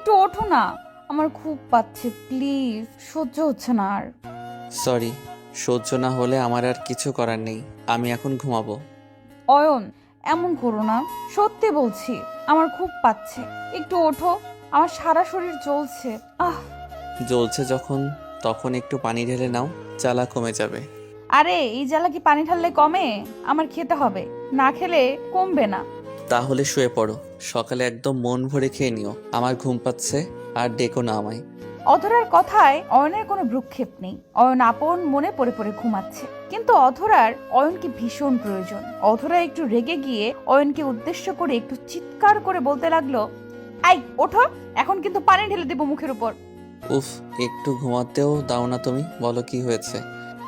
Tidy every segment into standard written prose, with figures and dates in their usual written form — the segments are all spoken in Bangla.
একটু ওঠো না, আমার খুব পাচ্ছে, প্লিজ, সহ্য হচ্ছে না আর। সরি, সহ্য না হলে আমার আর কিছু করার নেই। আমি এখন ঘুমাবো। অয়ন, এমন করো না, সত্যি বলছি, আমার খুব পাচ্ছে, একটু ওঠো, আমার সারা শরীর জ্বলছে। আহ। জ্বলছে যখন, তখন একটু পানি ঢেলে নাও, জ্বালা কমে যাবে। আরে এই জ্বালা কি পানি ঢাললে কমে? আমার খেতে হবে, না খেলে কমবে না। তাহলে শুয়ে পড়ো, সকালে একদম মন ভরে খেয়ে নিও। আমার ঘুম পাচ্ছে, আর ডেকো না আমায়। অধরার কথায় অয়নের কোনো ভ্রুক্ষেপ নেই। অয়ন আপন মনে পড়ে পড়ে ঘুমাচ্ছে, কিন্তু অধরার অয়নকে ভীষণ প্রয়োজন। অধরা একটু রেগে গিয়ে অয়নকে উদ্দেশ্য করে একটু চিৎকার করে বলতে লাগলো, আই ওঠো, এখন কিন্তু পানি ঢেলে দেবো মুখের উপর। উফ, একটু ঘুমাতেও দাও না তুমি, বলো কি হয়েছে?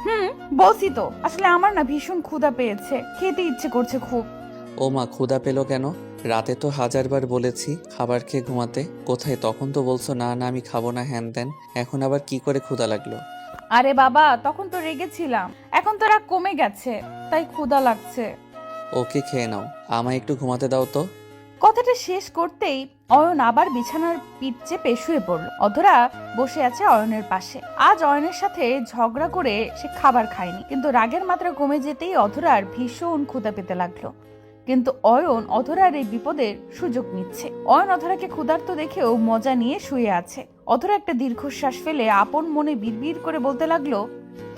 হুম, বলছি তো, আসলে আমার না ভীষণ ক্ষুধা পেয়েছে, খেতে ইচ্ছে করছে খুব। ও মা, ক্ষুধা পেলো কেন? রাতে তো হাজারবার বলেছি খাবার খেয়ে ঘুমাতে। কোথায় তখন তো বলছো না না আমি খাবো না, হ্যান ত্যান। এখন আবার কি করে ক্ষুধা লাগলো? আরে বাবা, তখন তো রেগেছিলাম, এখন তো রাগ কমে গেছে, তাই ক্ষুধা লাগছে। ওকে, খেয়ে নাও, আমায় একটু ঘুমাতে দাও তো। কথাটা শেষ করতেই অয়ন আবার বিছানার পিঠ চেপে শুয়ে পড়ল। অধরা বসে আছে অয়নের পাশে। আজ অয়নের সাথে ঝগড়া করে সে খাবার খায়নি, কিন্তু রাগের মাত্রা কমে যেতেই অধরার ভীষণ ক্ষুধা পেতে লাগলো। কিন্তু অয়ন অধরার এই বিপদের সুযোগ নিচ্ছে। অয়ন অধরাকে ক্ষুধার্ত দেখেও মজা নিয়ে শুয়ে আছে। অধরা একটা দীর্ঘশ্বাস ফেলে আপন মনে বিড়বিড় করে বলতে লাগলো,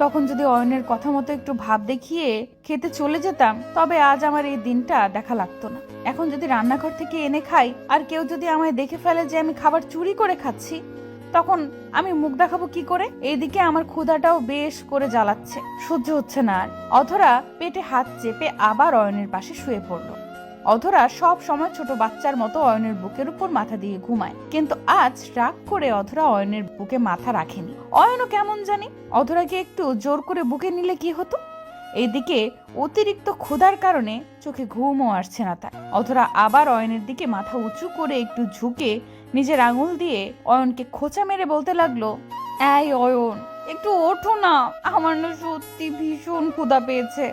তখন যদি অয়নের কথা মতো একটু ভাব দেখিয়ে খেতে চলে যেতাম, তবে আজ আমার এই দিনটা দেখা লাগতো না। এখন যদি রান্নাঘর থেকে এনে খাই, আর কেউ যদি আমায় দেখে ফেলে যে আমি খাবার চুরি করে খাচ্ছি, তখন আমি মুখ দেখাবো কি করে? এইদিকে আমার ক্ষুধাটাও বেশ করে জ্বালাচ্ছে, সহ্য হচ্ছে না আর। অধরা পেটে হাত চেপে আবার অয়নের পাশে শুয়ে পড়ল। অধরা সব সময় ছোট বাচ্চার মতো অয়নের বুকের উপর মাথা দিয়ে ঘুমায়, কিন্তু আজ রাগ করে অধরা অয়নের বুকে মাথা রাখেনি। অয়নও কেমন জানি অধরাকে একটু জোর করে বুকে নিলে কি হতো। এইদিকে অতিরিক্ত ক্ষুধার কারণে চোখে ঘুমও আসছে না তার। অধরা আবার অয়নের দিকে মাথা উঁচু করে একটু ঝুঁকে নিজের আঙুল দিয়ে অয়নকে খোঁচা মেরে বলতে লাগলো, এই অয়ন, একটু ওঠো না, আমার না সত্যি ভীষণ ক্ষুধা পেয়েছে।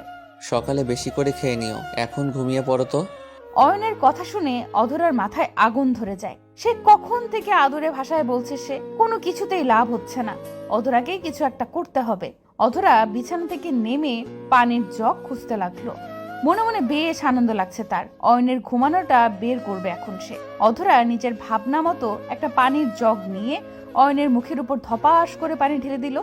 সকালে বেশি করে খেয়ে নিও, এখন ঘুমিয়ে পড়ো তো। অয়নের কথা শুনে অধরার মাথায় আগুন ধরে যায়। সে কখন থেকে আদুরে ভাষায় বলছে, সে কোনো কিছুতেই লাভ হচ্ছে না। অধরাকেই কিছু একটা করতে হবে। অধরা বিছানা থেকে নেমে পানির জগ খুঁজতে লাগলো। মনে মনে বেশ আনন্দ লাগছে তার, অয়নের ঘুমানোটা বের করবে এখন সে। অধরা নিজের ভাবনা মতো একটা পানির জগ নিয়ে অয়নের মুখের উপর ধপাস করে পানি ঢেলে দিল।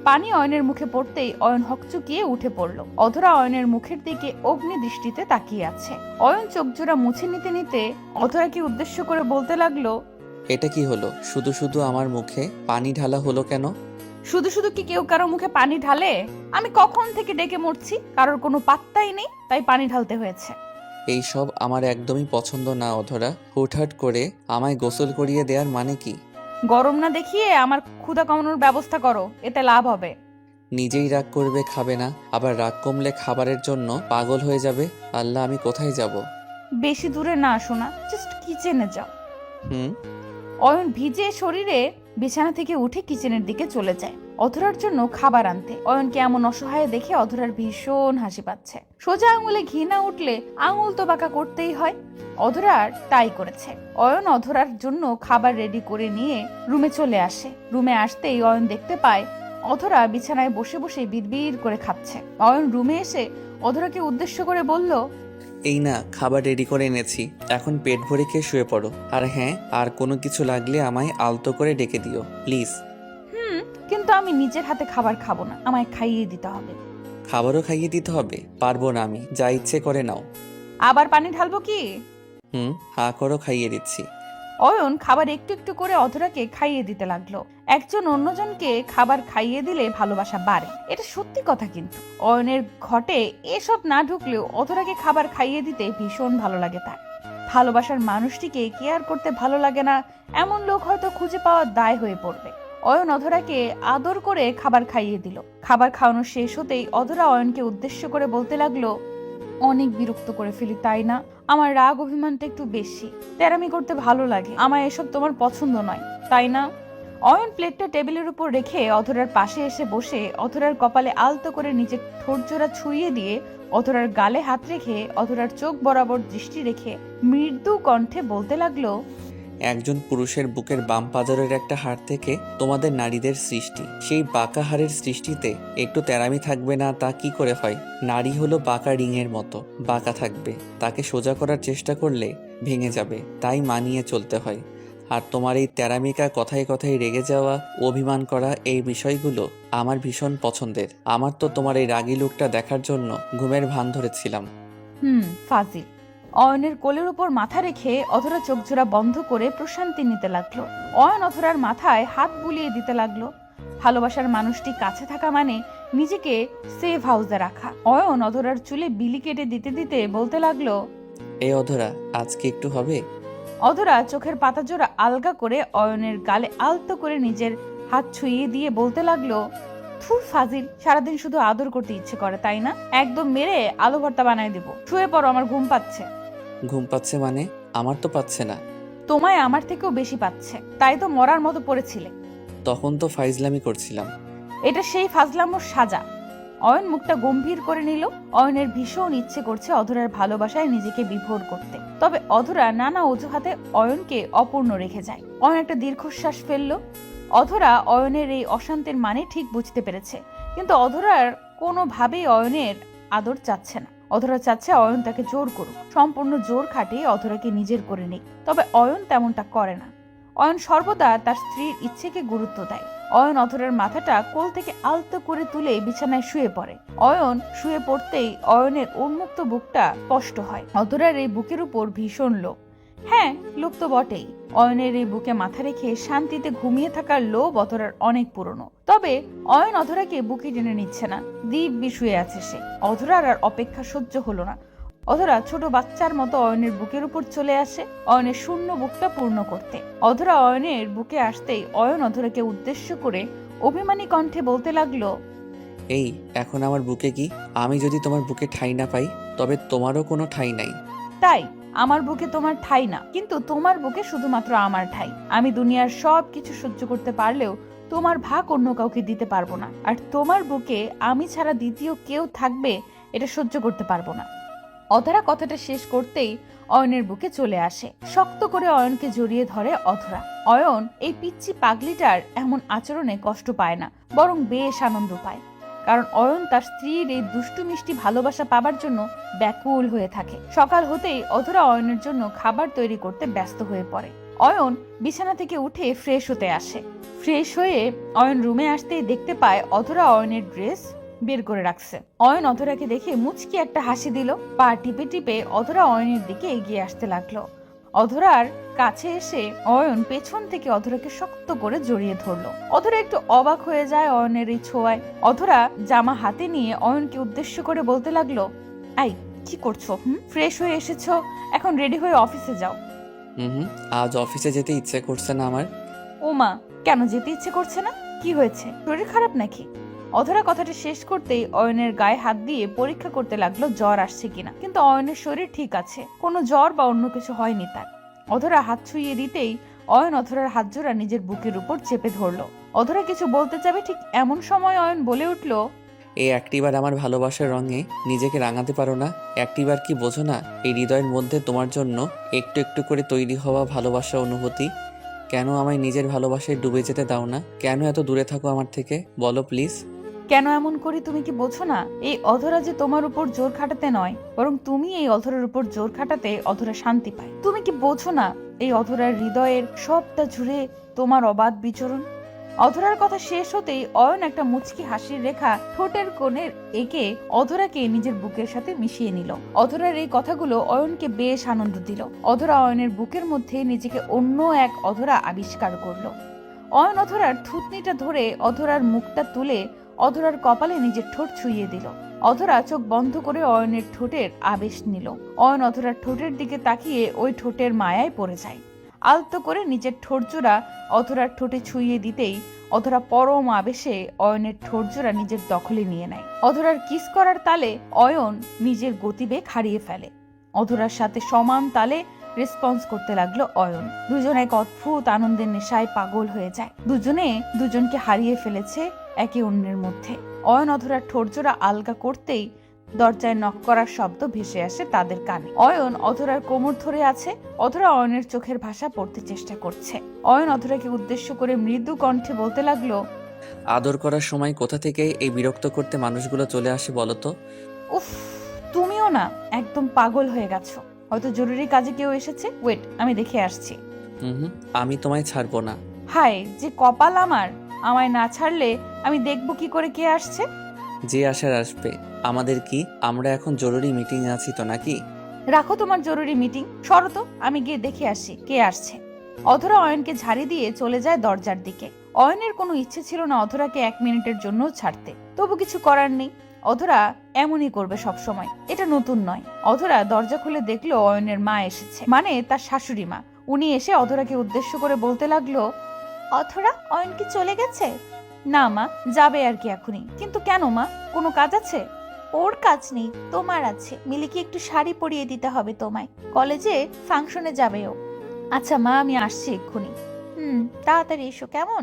পানি অয়নের মুখে পড়তেই অয়ন হকচকিয়ে উঠে পড়ল। অধরা অয়নের মুখের দিকে অগ্নি দৃষ্টিতে তাকিয়ে আছে। অয়ন চোখ জোড়া মুছে নিতে নিতে অধরাকে উদ্দেশ্য করে বলতে লাগলো, এটা কি হলো? শুধু শুধু আমার মুখে পানি ঢালা হলো কেন? শুধু শুধু কি কেউ কারো মুখে পানি ঢালে? আমি কখন থেকে ডেকে মরছি, কারোর কোনো পাত্তাই নেই, তাই পানি ঢালতে হয়েছে। এই সব আমার একদমই পছন্দ না অধরা। হুটহাট করে আমায় গোসল করিয়ে দেওয়ার মানে কি? গরম না দেখিয়ে আমার ক্ষুধা কমানোর ব্যবস্থা করো, এতে লাভ হবে। নিজেই রাগ করবে, খাবে না, আবার রাগ কমলে খাবারের জন্য পাগল হয়ে যাবে। আল্লাহ, আমি কোথায় যাব? বেশি দূরে না শোনা, জাস্ট কিচেনে যাও। হুম। অয়ন ভিজে শরীরে বিছানা থেকে উঠে কিচেনের দিকে চলে যায় অধরার জন্য খাবার আনতে। অয়নকে এমন অসহায় দেখে অধরার ভীষণ হাসি পাচ্ছে। সোজা আঙুলে ঘি না উঠলে আঙুল তো বাঁকা করতেই হয়। অধরার তাই করেছে। অয়ন অধরার জন্য খাবার রেডি করে নিয়ে রুমে চলে আসে। রুমে আসতেই অয়ন দেখতে পায় অধরা বিছানায় বসে বসে বিড়বিড় করে খাচ্ছে। অয়ন রুমে এসে অধরাকে উদ্দেশ্য করে বলল, এই না, খাবার রেডি করে এনেছি, এখন পেট ভরে খেয়ে শুয়ে পড়ো। আর হ্যাঁ, আর কোনো কিছু লাগলে আমায় আলতো করে ডেকে দিও প্লিজ। হুম, কিন্তু আমি নিজের হাতে খাবার খাবো না, আমায় খাইয়ে দিতে হবে। খাবারও খাইয়ে দিতে হবে? পারবো না আমি, যা ইচ্ছে করে নাও। আবার পানি ঢালবো কি? হুম, হা করো, খাইয়ে দিচ্ছি। অয়ন খাবার একটু একটু করে অধরাকে খাইয়ে দিতে লাগলো। একজন অন্যজনকে খাবার খাইয়ে দিলে ভালোবাসা বাড়ে, এটা সত্যি কথা। কিন্তু অয়নের ঘটে এসব না ঢুকলেও অধরাকে খাবার খাইয়ে দিতে ভীষণ ভালো লাগে তার। ভালোবাসার মানুষটিকে কেয়ার করতে ভালো লাগে না এমন লোক হয়তো খুঁজে পাওয়া দায় হয়ে পড়বে। অয়ন অধরাকে আদর করে খাবার খাইয়ে দিল। খাবার খাওয়ানো শেষ হতেই অধরা অয়নকে উদ্দেশ্য করে বলতে লাগলো, অনেক বিরক্ত করে ফেলি তাই না? আমার রাগ অভিমানটা একটু বেশি, তেরামি করতে ভালো লাগে, আমার এসব তোমার পছন্দ নয় তাই না? অয়ন প্লেটটা টেবিলের উপর রেখে অধরার পাশে এসে বসে অধরার কপালে আলতো করে নিজের ঠোঁট জোড়া ছুঁয়ে দিয়ে অধরার গালে হাত রেখে অধরার চোখ বরাবর দৃষ্টি রেখে মৃদু কণ্ঠে বলতে লাগলো, একজন পুরুষের বুকের বাম পাজরের একটা হাড় থেকে তোমাদের নারীদের সৃষ্টি। সেই বাঁকা হাড়ের সৃষ্টিতে একটু তেরামি থাকবে না তা কি করে হয়? নারী হলো বাঁকা রিংয়ের মতো, বাঁকা থাকবে। তাকে সোজা করার চেষ্টা করলে ভেঙে যাবে, তাই মানিয়ে চলতে হয়। আর তোমার এই তেরামিকা, কথায় কথায় রেগে যাওয়া, অভিমান করা, এই বিষয়গুলো আমার ভীষণ পছন্দের। আমার তো তোমার এই রাগী লুকটা দেখার জন্য ঘুমের ভান ধরেছিলাম। ফাজিল। অয়নের কোলের উপর মাথা রেখে অধরা চোখজোড়া বন্ধ করে প্রশান্তি নিতে লাগলো। অয়ন অধরার মাথায় হাত বুলিয়ে দিতে লাগলো। ভালোবাসার মানুষটি কাছে থাকা মানে নিজেকে সেফ হাউসে রাখা। অয়ন অধরার চুলে বিলি কেটে দিতে দিতে বলতে লাগলো, এই অধরা, আজকে একটু হবে? অধরা চোখের পাতা জোড়া আলগা করে অয়নের গালে আলতো করে নিজের হাত ছুঁয়ে দিয়ে বলতে লাগলো, থুর ফাজিল, সারাদিন শুধু আদর করতে ইচ্ছে করে তাই না? একদম মেরে আলু ভর্তা বানায় দিব। শুয়ে পড়ো, আমার ঘুম পাচ্ছে। ঘুম পাচ্ছে মানে? আমার তো পাচ্ছে না। তোমায় আমার থেকেও বেশি পাচ্ছে, তাই তো মরার মতো পড়েছিলে। তখন তো ফাইজলামি করছিলাম। এটা সেই ফাজলামোর সাজা। অয়ন মুখটা গম্ভীর করে নিল। অয়নের ভীষণ ইচ্ছে করছে অধরার ভালোবাসায় নিজেকে বিভোর করতে, তবে অধরা নানা অজুহাতে অয়নকে অপূর্ণ রেখে যায়। অয়ন একটা দীর্ঘশ্বাস ফেলল। অধরা অয়নের এই অশান্তির মানে ঠিক বুঝতে পেরেছে, কিন্তু অধরার কোনোভাবেই অয়নের আদর চাচ্ছে না। অধরা চাচ্ছে অয়ন তাকে জোর করুক, সম্পূর্ণ জোর খাটিয়ে অধরাকে নিজের করে নিক। তবে অয়ন তেমনটা করে না। অয়ন সর্বদা তার স্ত্রীর ইচ্ছেকে গুরুত্ব দেয়। অয়ন অধরার মাথাটা কোল থেকে আলতো করে তুলে বিছানায় শুয়ে পড়ে। অয়ন শুয়ে পড়তেই অয়নের উন্মুক্ত বুকটা স্পষ্ট হয়। অধরার এই বুকের উপর ভীষণ লোভ। হ্যাঁ, লোভ তো বটেই। অয়নের এই বুকে মাথা রেখে শান্তিতে ঘুমিয়ে থাকার লোভ অধরার অনেক পুরনো। তবে অয়ন অধরাকে বুকে টেনে নিচ্ছে না, দিব্যি শুয়ে আছে সে। অধরার আর অপেক্ষা সহ্য হলো না। অধরা ছোট বাচ্চার মতো অয়নের বুকের উপর চলে আসে অয়নের শূন্য বুকটা পূর্ণ করতে। অধরা অয়নের বুকে আসতেই অয়ন অধরাকে উদ্দেশ্য করে অভিমানী কণ্ঠে বলতে লাগলো, এই, এখন আমার বুকে কি? আমি যদি তোমার বুকে ঠাঁই না পাই, তবে তোমারও কোনো ঠাঁই নাই। তাই আমার বুকে তোমার ঠাঁই না, কিন্তু তোমার বুকে শুধুমাত্র আমার ঠাঁই। আমি দুনিয়ার সব কিছু সহ্য করতে পারলেও তোমার ভাগ অন্য কাউকে দিতে পারবো না। আর তোমার বুকে আমি ছাড়া দ্বিতীয় কেউ থাকবে এটা সহ্য করতে পারবো না। অধরা কথাটা শেষ করতেই অয়নের বুকে চলে আসে। শক্ত করে অয়নকে জড়িয়ে ধরে অধরা। অয়ন এই পিচ্চি পাগলিটার এমন আচরণে কষ্ট পায় না, বরং বেশ আনন্দ পায়। কারণ অয়ন তার স্ত্রীর এই দুষ্টু মিষ্টি ভালোবাসা পাবার জন্য ব্যাকুল হয়ে থাকে। সকাল হতেই অধরা অয়নের জন্য খাবার তৈরি করতে ব্যস্ত হয়ে পড়ে। অয়ন বিছানা থেকে উঠে ফ্রেশ হতে আসে। ফ্রেশ হয়ে অয়ন রুমে আসতেই দেখতে পায় অধরা অয়নের ড্রেস বের করে রাখছে। অয়ন অধরাকে দেখে মুচকি একটা হাসি দিল। পা টিপে টিপে অধরা অয়নের দিকে এগিয়ে আসতে লাগলো। অধরার কাছে এসে অয়ন পেছন থেকে অধরাকে শক্ত করে জড়িয়ে ধরলো। অধরা একটু অবাক হয়ে যায় অয়নের এই ছোঁয়ায়। অধরা জামা হাতে নিয়ে অয়নকে উদ্দেশ্য করে বলতে লাগলো, আই, কি করছো? ফ্রেশ হয়ে এসেছো, এখন রেডি হয়ে অফিসে যাও। আজ অফিসে যেতে ইচ্ছে করছে না আমার। ওমা, কেন যেতে ইচ্ছে করছে না? কি হয়েছে? শরীর খারাপ নাকি? অধরা কথাটা শেষ করতেই অয়নের গায়ে হাত দিয়ে পরীক্ষা করতে লাগলো জ্বর আসছে কিনা, কিন্তু অয়নের শরীর ঠিক আছে, কোনো জ্বর বা অন্য কিছু হয়নি তার। অধরা হাত ছুঁয়ে দিতেই অয়ন অধরার হাত জোড়া নিজের বুকের উপর চেপে ধরলো। অধরা কিছু বলতে যাবে, ঠিক এমন সময় অয়ন বলে উঠলো, এই একটিবার আমার ভালোবাসার রঙে নিজেকে রাঙাতে পারো না? একটিবার কি বোঝো না এই হৃদয়ের মধ্যে তোমার জন্য একটু একটু করে তৈরি হওয়া ভালোবাসা অনুভূতি? কেন আমায় নিজের ভালোবাসায় ডুবে যেতে দাও না? কেন এত দূরে থাকো আমার থেকে? বলো প্লিজ। কেন এমন করি তুমি কি বোঝো না? এই অধরা যে তোমার উপর জোর খাটাতে নয়, বরং তুমি এই অধরার উপর জোর খাটাতে অধরা শান্তি পায়। তুমি কি বোঝো না এই অধরার হৃদয়ের সবটা জুড়ে তোমার অবাধ বিচরণ? অধরার কথা শেষ হতেই অয়ন একটা মুচকি হাসির রেখা ঠোঁটের কোণে এঁকে অধরাকে নিজের বুকের সাথে মিশিয়ে নিল। অধরার এই কথাগুলো অয়নকে বেশ আনন্দ দিল। অধরা অয়নের বুকের মধ্যে নিজেকে অন্য এক অধরা আবিষ্কার করলো। অয়ন অধরার থুতনিটা ধরে অধরার মুখটা তুলে অধরার কপালে নিজের ঠোঁট ছুঁয়ে দিল। অধরা চোখ বন্ধ করে অয়নের ঠোঁটের আবেশ নিল। অয়ন অধরার ঠোঁটের দিকে তাকিয়ে ওই ঠোঁটের মায়ায় পড়ে যায়। আলতো করে নিজের ঠোঁট জোড়া অধরার ঠোঁটে ছুঁয়ে দিতেই অধরা পরম আবেশে অয়নের ঠোঁট জোড়া নিজের দখলে নিয়ে নেয়। অধরার কিস করার তালে অয়ন নিজের গতিবেগ হারিয়ে ফেলে। অধরার সাথে সমান তালে রেসপন্স করতে লাগলো অয়ন। দুজন এক অদ্ভুত আনন্দের নেশায় পাগল হয়ে যায়। দুজনে দুজনকে হারিয়ে ফেলেছে একে অন্যের মধ্যে। অয়ন অধরার ঠোঁট জোড়া আলগা করতেই দরজায় নক করার শব্দ ভেসে আসে তাদের কানে। অয়ন অধরার কোমর ধরে আছে। অধরা অয়নের চোখের ভাষা পড়তে চেষ্টা করছে। অয়ন অধরাকে উদ্দেশ্য করে মৃদু কণ্ঠে বলতে লাগলো, আদর করার সময় কোথা থেকে এই বিরক্ত করতে মানুষগুলো চলে আসে বলো তো? উফ, তুমিও না একদম পাগল হয়ে গেছো। হয়তো জরুরি কাজে কেউ এসেছে। ওয়েট, আমি দেখে আসছি। হুম, আমি তোমায় ছাড়বো না। হায়, যে কপাল আমার! আমায় না ছাড়লে আমি দেখবো কি করে কে আসছে। যে আসার আসবে, আমাদের কি? আমরা এখন জরুরি মিটিং আছি তো নাকি? রাখো তোমার জরুরি মিটিং, সরো তো, আমি গিয়ে দেখে আসি কে আসছে। অধরা অয়নকে ঝাড়ি দিয়ে চলে যায় দরজার দিকে। অয়নের কোনো ইচ্ছে ছিল না অধরাকে 1 মিনিটের জন্য ছাড়তে, তবু কিছু করার নেই। অধরা এমনই করবে সব সময়, এটা নতুন নয়। অধরা দরজা খুলে দেখলো অয়নের মা এসেছে, মানে তার শাশুড়ি মা। উনি এসে অধরাকে উদ্দেশ্য করে বলতে লাগলো, অধরা, অয়ন কি চলে গেছে? না মা, যাবে আর কি এখনই। কিন্তু কেন মা, কোনো কাজ আছে? ওর কাজ নেই, তোমার আছে। মিলিকে একটু শাড়ি পরিয়ে দিতে হবে তোমায়, কলেজে ফাংশনে যাবে ও। আচ্ছা মা, আমি আসছি এক্ষুনি। তাড়াতাড়ি এসো কেমন।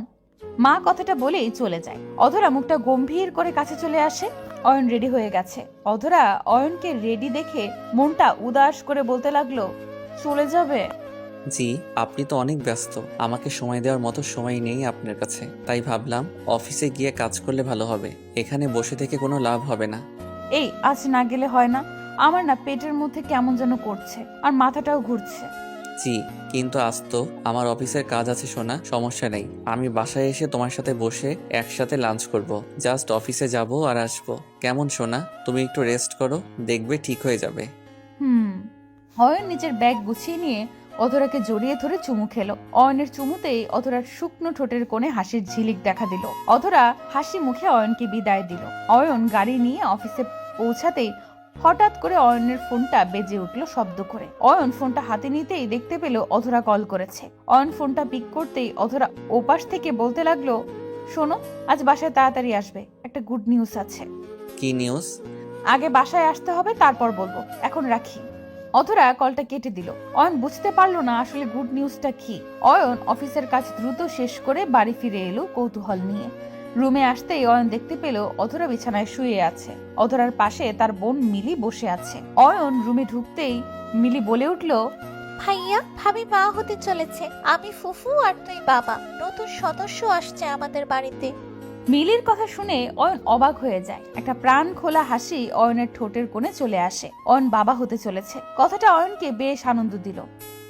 মা কথাটা বলেই চলে যায়। অধরা মুখটা গম্ভীর করে কাছে চলে আসে। অয়ন রেডি হয়ে গেছে। অধরা অয়নকে রেডি দেখে মনটা উদাস করে বলতে লাগলো, চলে যাবে? জি, আপনি তো অনেক ব্যস্ত, আমাকে সময় দেওয়ার মতো সময় নেই আপনার কাছে। তাই ভাবলাম অফিসে গিয়ে কাজ করলে ভালো হবে, এখানে বসে থেকে কোনো লাভ হবে না। এই, আজ না গেলে হয় না? আমার না পেটের মধ্যে কেমন যেন করছে, আর মাথাটাও ঘুরছে। জি, কিন্তু আজ তো আমার অফিসের কাজ আছে সোনা, সমস্যা নেই। আমি বাসায় এসে তোমার সাথে বসে একসাথে লাঞ্চ করব। জাস্ট অফিসে যাব আর আসবো। কেমন সোনা? তুমি একটু রেস্ট করো, দেখবে ঠিক হয়ে যাবে। অয়ন নিজের ব্যাগ গুছিয়ে নিয়ে অধরাকে জড়িয়ে ধরে চুমু খেলো। অয়নের চুমুতেই অধরার শুকনো ঠোঁটের কোণে হাসির ঝিলিক দেখা দিল। অধরা হাসি মুখে অয়নকে বিদায় দিল। অয়ন গাড়ি নিয়ে অফিসে পৌঁছাতেই হঠাৎ করে অয়নের ফোনটা বেজে উঠলো শব্দ করে। অয়ন ফোনটা হাতে নিতেই দেখতে পেল অধরা কল করেছে। অয়ন ফোনটা পিক করতেই অধরা ওপাশ থেকে বলতে লাগলো, শোনো, আজ বাসায় তাড়াতাড়ি আসবে, একটা গুড নিউজ আছে। কি নিউজ? আগে বাসায় আসতে হবে, তারপর বলবো, এখন রাখি। অধরা কলটা কেটে দিল। অয়ন বুঝতে পারলো না আসলে গুড নিউজটা কি। অয়ন অফিসের কাজ দ্রুত শেষ করে বাড়ি ফিরে এলো কৌতূহল নিয়ে। রুমে আসতেই অয়ন দেখতে পেল অধরা বিছানায় শুয়ে আছে। অধরার পাশে তার বোন মিলি বসে আছে। অয়ন রুমে ঢুকতেই মিলি বলে উঠল, ভাইয়া, ভাবি মা হতে চলেছে। আমি ফুফু আর তুই বাবা। নতুন সদস্য আসছে আমাদের বাড়িতে। মিলির কথা শুনে অয়ন অবাক হয়ে যায়। একটা প্রাণ খোলা হাসি অয়নের ঠোঁটের কোণে চলে আসে। অয়ন বাবা হতে চলেছে, কথাটা অয়নকে বেশ আনন্দ দিল।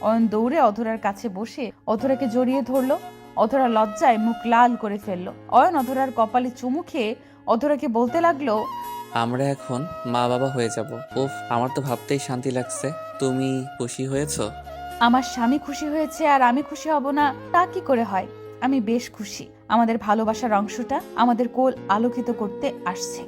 অয়ন দৌড়ে অধরার কাছে বসে অধরাকে জড়িয়ে ধরলো। অধরা লজ্জায় মুখ লাল করে ফেললো। অয়ন অধরার কপালে চুমু খেয়ে অধরাকে বলতে লাগলো, আমরা এখন মা বাবা হয়ে যাব। উফ, আমার তো ভাবতেই শান্তি লাগছে। তুমি খুশি হয়েছো? আমার স্বামী খুশি হয়েছে আর আমি খুশি হব না তা কি করে হয়? আমি বেশ খুশি। আমাদের ভালোবাসার অংশটা আমাদের কোল আলোকিত করতে আসছে।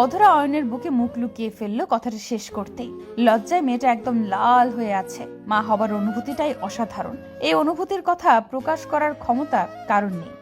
অধরা অয়নের বুকে মুখ লুকিয়ে ফেললো কথাটা শেষ করতেই। লজ্জায় মেয়েটা একদম লাল হয়ে আছে। মা হবার অনুভূতিটাই অসাধারণ। এই অনুভূতির কথা প্রকাশ করার ক্ষমতা কারণ নেই।